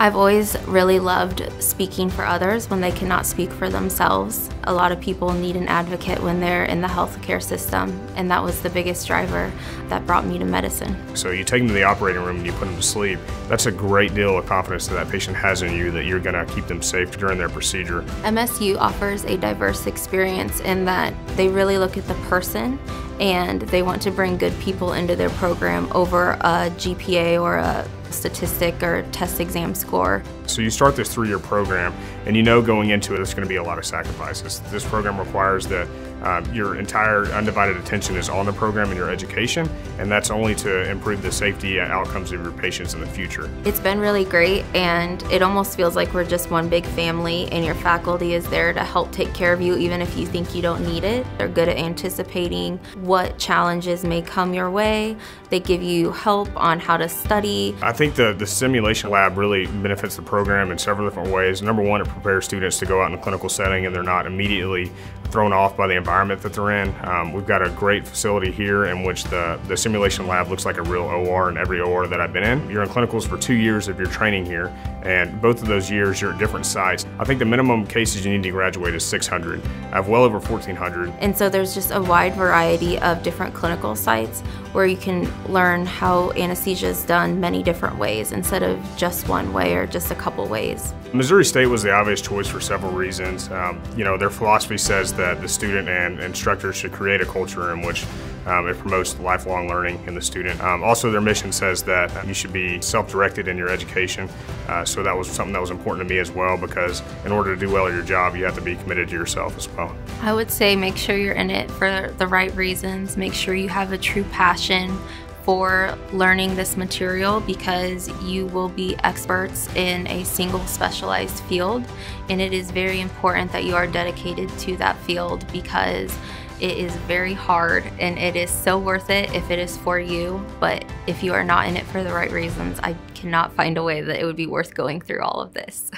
I've always really loved speaking for others when they cannot speak for themselves. A lot of people need an advocate when they're in the healthcare system, and that was the biggest driver that brought me to medicine. So you take them to the operating room and you put them to sleep. That's a great deal of confidence that patient has in you that you're going to keep them safe during their procedure. MSU offers a diverse experience in that they really look at the person and they want to bring good people into their program over a GPA or a statistic or test exam score. So you start this 3-year program and you know going into it there's going to be a lot of sacrifices. This program requires that your entire undivided attention is on the program and your education, and that's only to improve the safety and outcomes of your patients in the future. It's been really great, and it almost feels like we're just one big family, and your faculty is there to help take care of you even if you think you don't need it. They're good at anticipating what challenges may come your way. They give you help on how to study. I think the simulation lab really benefits the program in several different ways. Number one, it prepares students to go out in a clinical setting and they're not immediately thrown off by the environment that they're in. We've got a great facility here in which the simulation lab looks like a real OR in every OR that I've been in. You're in clinicals for 2 years of your training here, and both of those years you're at different sites. I think the minimum cases you need to graduate is 600. I have well over 1,400. And so there's just a wide variety of different clinical sites where you can learn how anesthesia is done many different ways instead of just one way or just a couple ways. Missouri State was the obvious choice for several reasons. Their philosophy says that the student and instructors should create a culture in which it promotes lifelong learning in the student. Also, their mission says that you should be self-directed in your education, so that was something that was important to me as well, because in order to do well at your job, you have to be committed to yourself as well. I would say make sure you're in it for the right reasons. Make sure you have a true passion for learning this material, because you will be experts in a single specialized field, and it is very important that you are dedicated to that field because it is very hard and it is so worth it if it is for you. But if you are not in it for the right reasons, I cannot find a way that it would be worth going through all of this.